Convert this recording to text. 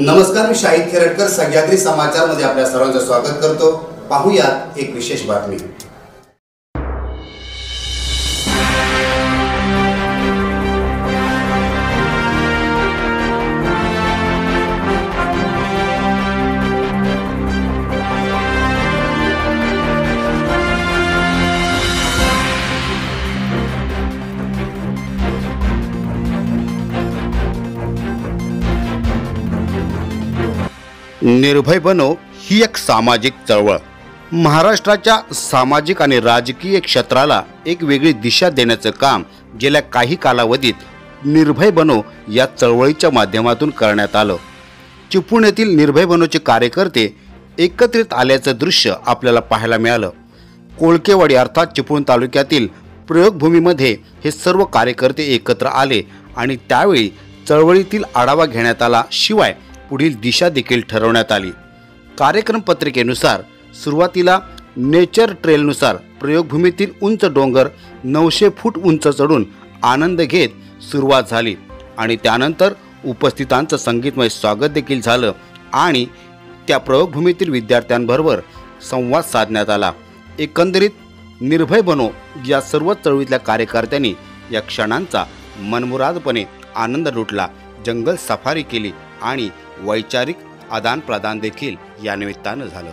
नमस्कार, मी शाहिद खेरटकर सह्याद्री समाचार मध्ये आपल्या सर्वांचं स्वागत करतो। पाहूयात एक विशेष बातमी। निर्भय बनो ही एक सामाजिक चळवळ महाराष्ट्राच्या सामाजिक आणि राजकीय क्षेत्राला एक वेगळी दिशा देण्याचं काम गेल्या काही कालावधीत निर्भय बनो या चळवळीच्या माध्यमातून करण्यात आलं। चिपळूण येथील निर्भय बनोचे कार्यकर्ते एकत्रित आल्याचं दृश्य आपल्याला पाहायला मिळालं। कोळकेवाडी अर्थात चिपळूण तालुक्यातील प्रयोगभूमीमध्ये हे सर्व कार्यकर्ते एकत्र आले आणि त्यावेळी चळवळीतील आढावा घेण्यात आला, शिवाय पुढील दिशा देखील ठरवण्यात आली। कार्यक्रम पत्रिकेनुसार सुरुवातीला नेचर ट्रेलनुसार प्रयोगभूमीतील उंच डोंगर 900 फूट उंच चढून आनंद घेत सुरुवात झाली आणि त्यानंतर उपस्थितांचं संगीतमय स्वागत देखील झालं आणि त्या प्रयोगभूमीतील विद्यार्थ्यांबरोबर संवाद साधण्यात आला। एकंदरीत निर्भय बनो या सर्व चळवळीतल्या कार्यकर्त्यांनी या क्षणांचा मनमुरादपणे आनंद लुटला, जंगल सफारी केली आणि वैचारिक आदान प्रदान देखील या निमित्तानं झालं।